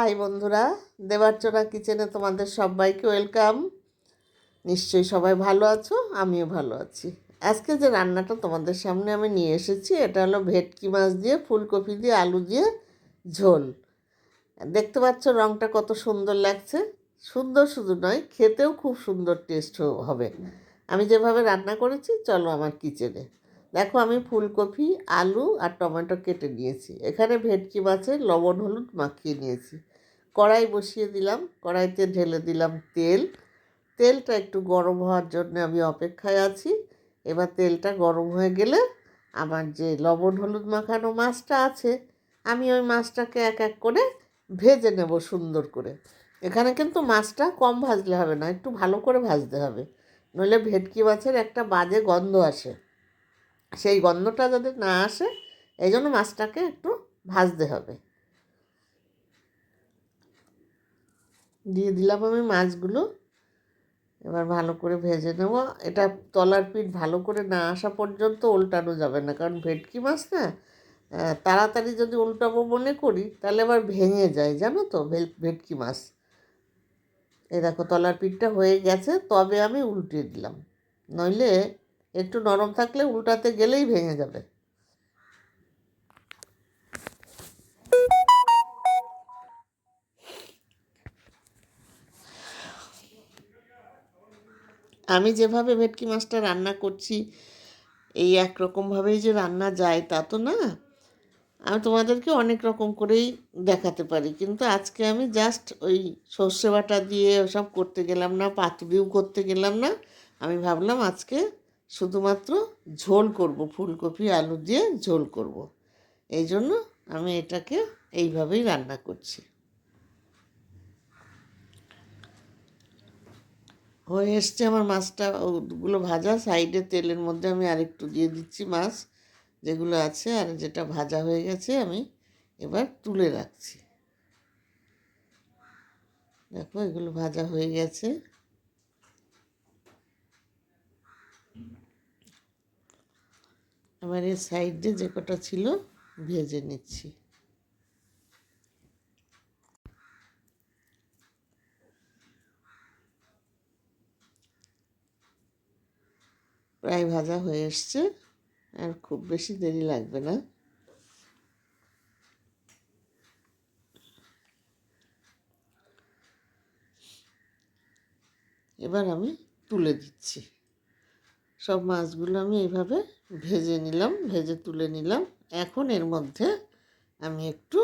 High বন্ধুরা, দেবারচনা কিচেনে তোমাদের সবাইকে ওয়েলকাম। নিশ্চয়ই সবাই ভালো আছো, আমিও ভালো আছি। আজকে যে রান্নাটা তোমাদের সামনে আমি নিয়ে এসেছি, এটা হলো ভেটকি মাছ দিয়ে ফুলকপি দিয়ে আলু দিয়ে ঝোল। দেখতে পাচ্ছ রঙটা কত সুন্দর লাগছে। সুন্দর শুধু নয়, খেতেও খুব সুন্দর টেস্ট হবে। আমি যেভাবে রান্না করেছি, চলো আমার কিচেনে। দেখো, আমি ফুলকপি, আলু আর টমেটো কেটে নিয়েছি। এখানে ভেটকি মাছের লবণ হলুদ মাখিয়ে নিয়েছি। কড়াই বসিয়ে দিলাম, কড়াইতে ঢেলে দিলাম তেল। তেলটা একটু গরম হওয়ার জন্য আমি অপেক্ষায় আছি। এবার তেলটা গরম হয়ে গেলে আমার যে লবণ হলুদ মাখানো মাছটা আছে, আমি ওই মাছটাকে এক এক করে ভেজে নেব সুন্দর করে। এখানে কিন্তু মাছটা কম ভাজলে হবে না, একটু ভালো করে ভাজতে হবে, নইলে ভেটকি মাছের একটা বাজে গন্ধ আসে। সেই গন্ধটা যাতে না আসে, এই জন্য মাছটাকে একটু ভাজতে হবে। দিয়ে দিলাম আমি মাছগুলো। এবার ভালো করে ভেজে নেব। এটা তলার পিঠ ভালো করে না আসা পর্যন্ত উল্টানো যাবে না, কারণ ভেটকি মাছ না তাড়াতাড়ি যদি উল্টাবো মনে করি তাহলে আবার ভেঙে যায়, জানো তো ভেটকি মাছ। এই দেখো তলার পিঠটা হয়ে গেছে, তবে আমি উল্টিয়ে দিলাম, নইলে একটু নরম থাকলে উল্টাতে গেলেই ভেঙে যাবে। আমি যেভাবে ভেটকি মাছটা রান্না করছি, এই একরকমভাবেই যে রান্না যায় তা তো না। আমি তোমাদেরকে অনেক রকম করেই দেখাতে পারি, কিন্তু আজকে আমি জাস্ট ওই সর্ষে বাটা দিয়ে ওসব করতে গেলাম না, পাতুরিও করতে গেলাম না। আমি ভাবলাম আজকে শুধুমাত্র ঝোল করব, ফুলকপি আলু দিয়ে ঝোল করব। এই জন্য আমি এটাকে এইভাবেই রান্না করছি। হয়ে এসছে আমার মাছটা, ওগুলো ভাজা। সাইডে তেলের মধ্যে আমি আরেকটু দিয়ে দিচ্ছি মাছ যেগুলো আছে, আর যেটা ভাজা হয়ে গেছে আমি এবার তুলে রাখছি। দেখো এগুলো ভাজা হয়ে গেছে। এবার এর সাইডে যে কটা ছিল ভেজে নিচ্ছি। প্রায় ভাজা হয়ে এসছে, আর খুব বেশি দেরি লাগবে না। এবার আমি তুলে দিচ্ছি। সব মাছগুলো আমি এইভাবে ভেজে নিলাম, ভেজে তুলে নিলাম। এখন এর মধ্যে আমি একটু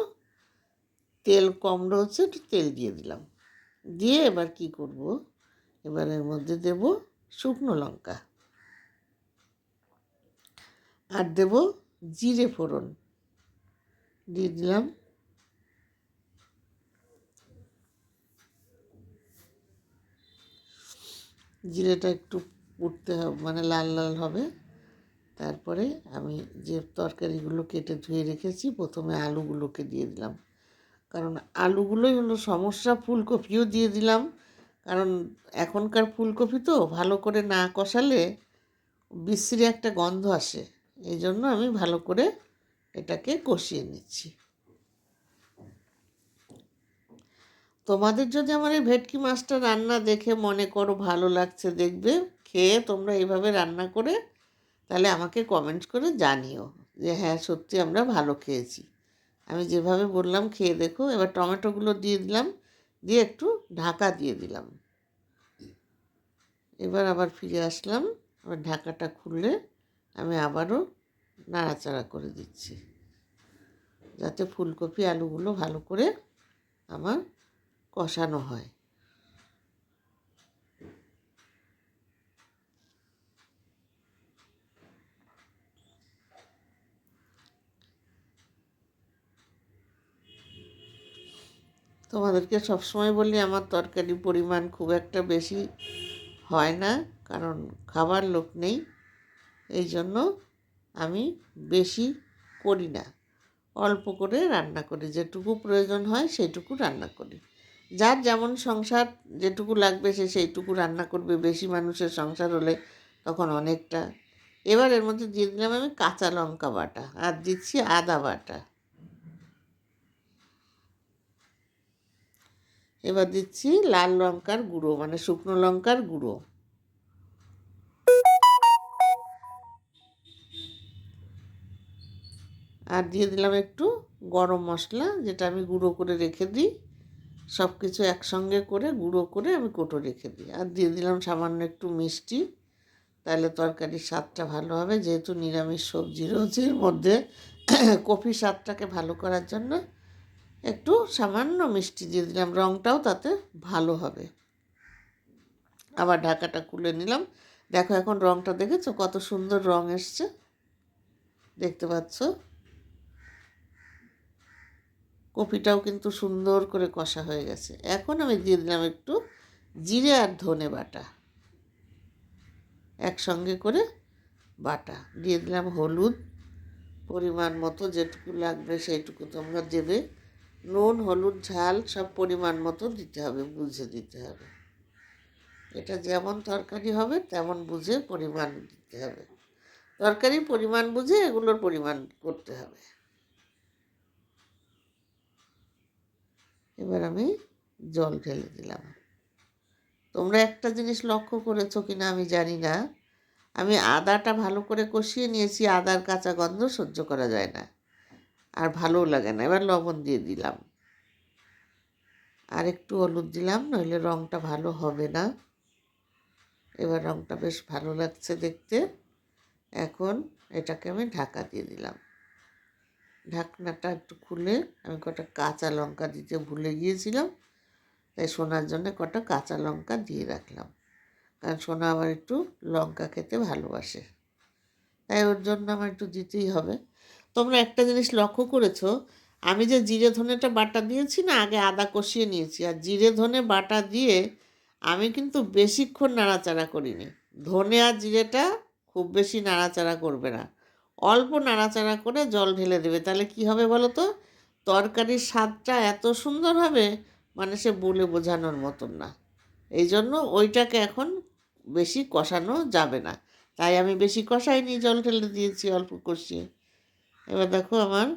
তেল কম রয়েছে, একটু তেল দিয়ে দিলাম। দিয়ে এবার কি করব, এবার এর মধ্যে দেব শুকনো লঙ্কা, আর দেব জিরে ফোড়ন দিয়ে দিলাম। জিরেটা একটু উঠতে হবে, মানে লাল লাল হবে। তারপরে আমি যে তরকারিগুলো কেটে ধুয়ে রেখেছি, প্রথমে আলুগুলোকে দিয়ে দিলাম, কারণ আলুগুলোই হলো সমস্যা। ফুলকপিও দিয়ে দিলাম, কারণ এখনকার ফুলকপি তো ভালো করে না কষালে বিশ্রী একটা গন্ধ আসে। এই জন্য আমি ভালো করে এটাকে কষিয়ে নিচ্ছি। তোমাদের যদি আমার এই ভেটকি মাছটা রান্না দেখে মনে করো ভালো লাগছে, দেখবে খেয়ে তোমরা এইভাবে রান্না করে, তাহলে আমাকে কমেন্ট করে জানিও যে হ্যাঁ সত্যি আমরা ভালো খেয়েছি। আমি যেভাবে বললাম খেয়ে দেখো। এবার টমেটোগুলো দিয়ে দিলাম, দিয়ে একটু ঢাকা দিয়ে দিলাম। এবার আবার ফিরে আসলাম। আবার ঢাকাটা খুললে আমি আবারও নাড়াচাড়া করে দিচ্ছি, যাতে ফুলকপি আলুগুলো ভালো করে আমার কষানো হয়। তোমাদেরকে সবসময় বলি আমার তরকারির পরিমাণ খুব একটা বেশি হয় না, কারণ খাবার লোক নেই। এই জন্য আমি বেশি করি না, অল্প করে রান্না করি, যেটুকু প্রয়োজন হয় সেইটুকু রান্না করি। যার যেমন সংসার, যেটুকু লাগবে সে সেইটুকু রান্না করবে। বেশি মানুষের সংসার হলে তখন অনেকটা। এবার এর মধ্যে দিয়ে দিলাম আমি কাঁচা লঙ্কা বাটা, আর দিচ্ছি আদা বাটা। এবার দিচ্ছি লাল লঙ্কার গুঁড়ো, মানে শুকনো লঙ্কার গুঁড়ো। আর দিয়ে দিলাম একটু গরম মশলা, যেটা আমি গুঁড়ো করে রেখে দিই। সব কিছু একসঙ্গে করে গুঁড়ো করে আমি কোটো রেখে দিই। আর দিয়ে দিলাম সামান্য একটু মিষ্টি, তাহলে তরকারির স্বাদটা ভালো হবে। যেহেতু নিরামিষ সবজি রয়েছে এর মধ্যে, কফি স্বাদটাকে ভালো করার জন্য একটু সামান্য মিষ্টি দিয়ে দিলাম, রঙটাও তাতে ভালো হবে। আবার ঢাকাটা খুলে নিলাম। দেখো এখন রঙটা দেখেছো কত সুন্দর রঙ এসছে, দেখতে পাচ্ছ। কপিটাও কিন্তু সুন্দর করে কষা হয়ে গেছে। এখন আমি দিয়ে দিলাম একটু জিরে আর ধনে বাটা, একসঙ্গে করে বাটা। দিয়ে দিলাম হলুদ, পরিমাণ মতো যেটুকু লাগবে সেইটুকু তোমরা দেবে। নুন, হলুদ, ঝাল সব পরিমাণ মতো দিতে হবে, বুঝে দিতে হবে। এটা যেমন তরকারি হবে তেমন বুঝে পরিমাণ দিতে হবে। তরকারির পরিমাণ বুঝে এগুলোর পরিমাণ করতে হবে। এবার আমি জল ঢেলে দিলাম। তোমরা একটা জিনিস লক্ষ্য করেছো কিনা আমি জানি না, আমি আদাটা ভালো করে কষিয়ে নিয়েছি। আদার কাঁচা গন্ধ সহ্য করা যায় না, আর ভালোও লাগে না। এবার লবণ দিয়ে দিলাম, আর একটু হলুদ দিলাম, নইলে রঙটা ভালো হবে না। এবার রঙটা বেশ ভালো লাগছে দেখতে। এখন এটাকে আমি ঢাকা দিয়ে দিলাম। ঢাকনাটা একটু খুলে আমি কটা কাঁচা লঙ্কা দিতে ভুলে গিয়েছিলাম, তাই সোনার জন্য কটা কাঁচা লঙ্কা দিয়ে রাখলাম। কারণ সোনা আবার একটু লঙ্কা খেতে ভালোবাসে, তাই ওর জন্য আমার একটু দিতেই হবে। তোমরা একটা জিনিস লক্ষ্য করেছো, আমি যে জিরে ধনেটা বাটা দিয়েছি না, আগে আদা কষিয়ে নিয়েছি, আর জিরে ধনে বাটা দিয়ে আমি কিন্তু বেশিক্ষণ নাড়াচাড়া করিনি। ধনে আর জিরেটা খুব বেশি নাড়াচাড়া করবে না, অল্প নাড়াচাড়া করে জল ঢেলে দেবে। তাহলে কি হবে বলো তো, তরকারির স্বাদটা এত সুন্দর হবে, মানে সে বলে বোঝানোর মতন না। এই জন্য ওইটাকে এখন বেশি কষানো যাবে না, তাই আমি বেশি কষাইনি, জল ঢেলে দিয়েছি অল্প কষিয়ে। এবার দেখো আমার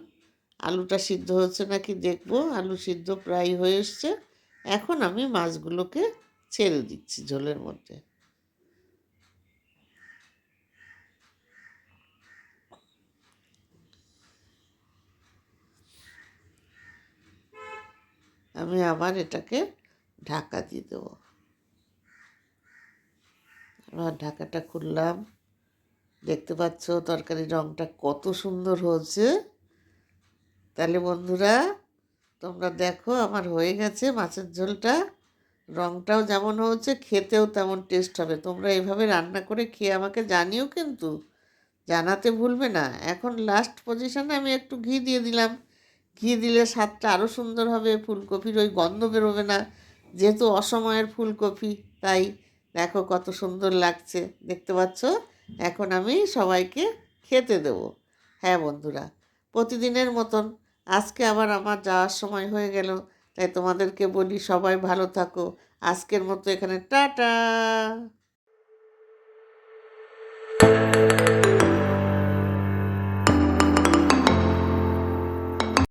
আলুটা সিদ্ধ হচ্ছে নাকি দেখবো। আলু সিদ্ধ প্রায় হয়ে এসছে। এখন আমি মাছগুলোকে ছেড়ে দিচ্ছি ঝোলের মধ্যে। আমি আবার এটাকে ঢাকা দিয়ে দেবো। আবার ঢাকাটা খুললাম। দেখতে পাচ্ছ তরকারির রঙটা কত সুন্দর হয়েছে। তাহলে বন্ধুরা তোমরা দেখো আমার হয়ে গেছে মাছের ঝোলটা। রঙটাও যেমন হয়েছে, খেতেও তেমন টেস্ট হবে। তোমরা এইভাবে রান্না করে খেয়ে আমাকে জানিও, কিন্তু জানাতে ভুলবে না। এখন লাস্ট পজিশনে আমি একটু ঘি দিয়ে দিলাম। ঘি দিলে স্বাদটা আরও সুন্দর হবে, ফুলকপির ওই গন্ধ বেরোবে না, যেহেতু অসময়ের ফুলকপি। তাই দেখো কত সুন্দর লাগছে, দেখতে পাচ্ছ। এখন আমি সবাইকে খেতে দেবো। হ্যাঁ বন্ধুরা, প্রতিদিনের মতন আজকে আবার আমার যাওয়ার সময় হয়ে গেল, তাই তোমাদেরকে বলি সবাই ভালো থাকো। আজকের মতো এখানে টাটা।